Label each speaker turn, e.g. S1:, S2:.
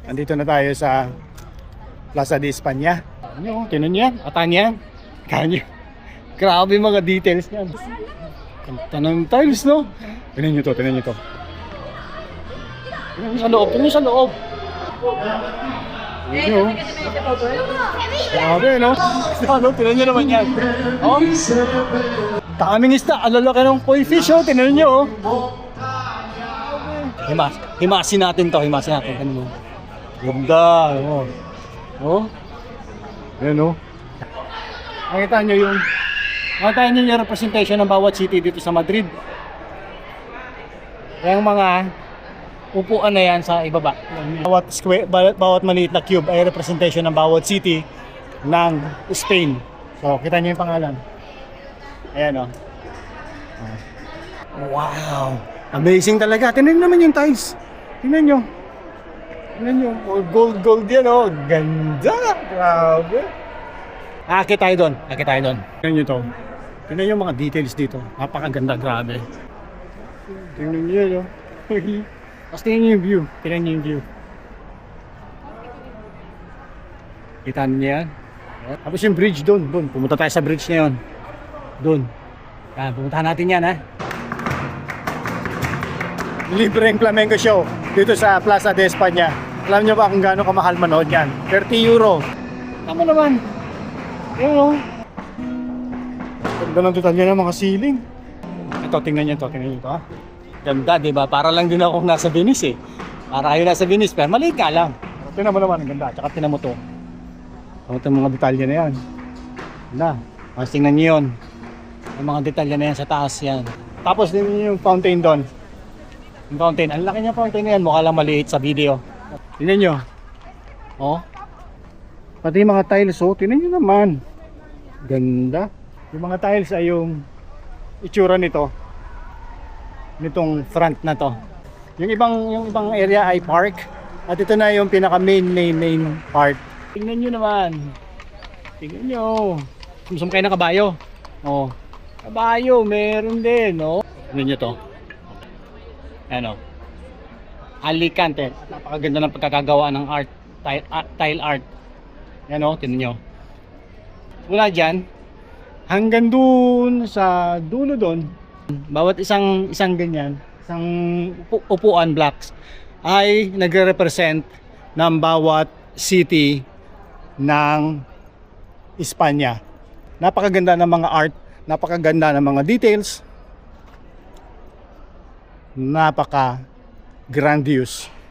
S1: Andito na tayo sa Plaza de España. Tinan niya, Atanya. Kanya. Grabe mga details niyan. Kanta ng tiles, no? Tinan niyo to, tinan niyo to. Tinan niyo sa loob, tinan niyo sa loob. Tinan niyo. Grabe, no? Ano, tinan niyo naman yan. Oh? Daming isda, alalaki ng koi fish, oh. Tinan niyo, oh. Himasin natin to, himasin natin. Tinan mo. Ganda, oh. Oh? Ayan, oh. Makita nyo yung representation ng bawat city dito sa Madrid. Yung mga upuan na yan sa ibaba. Bawat square, bawat maliit na cube ay representation ng bawat city ng Spain. So, kita nyo yung pangalan. Ayan, oh. Wow! Amazing talaga. Tingnan naman yung tiles. Tingnan nyo. Tingnan nyo. Gold yan, oh. Ganda! Grabe! Akit tayo doon. Tingnan nyo to. Tingnan nyo mga details dito. Napakaganda, grabe. Tingnan nyo yun, oh. Tapos tingnan nyo yung view. Tingnan nyo yung view. Kita nyo yan. Tapos yung bridge doon. Pumunta tayo sa bridge na yun. Doon. Yan, pumuntahan natin yan, ha. Libreng flamenco show dito sa Plaza de España. Alam nyo ba kung gaano kamahal manood yan? 30 euro. Tama naman. Yan, oh. Ganda ng detalye ng mga ceiling. Ito, tingnan nyo to, ha. Ganda, diba? Para lang din ako nasa Venice, eh. Para kayo nasa Venice, pero maliit ka lang. Tingnan mo naman, ang ganda. Tsaka tingnan mo to. Ito mga detalye na yan. Ganda. Mas tingnan nyo yun. Yung mga detalye na yan sa taas yan. Tapos din yung fountain doon. Yung fountain. Ang laki niya fountain na yan. Mukha lang maliit sa video. Tingnan nyo. Oh. Pati yung mga tiles, oh. Tingnan nyo naman. Ganda. Yung mga tiles ay yung itsura nito. Nitong front na to. Yung ibang area ay park. At ito na yung pinaka main part. Tingnan nyo naman. Tingnan nyo. Gusto mo kayo ng kabayo? Oh. Kabayo, meron din, no? Tingnan nyo to. Ano? Alicante. Napakaganda ng pagkakagawa ng art. Tile art. Yan, oh. Tingnan nyo. Mula dyan, hanggang dun sa dulo dun, bawat isang ganyan, isang upuan blocks ay nagre-represent ng bawat city ng Espanya. Napakaganda ng mga art, napakaganda ng mga details, napaka grandiose.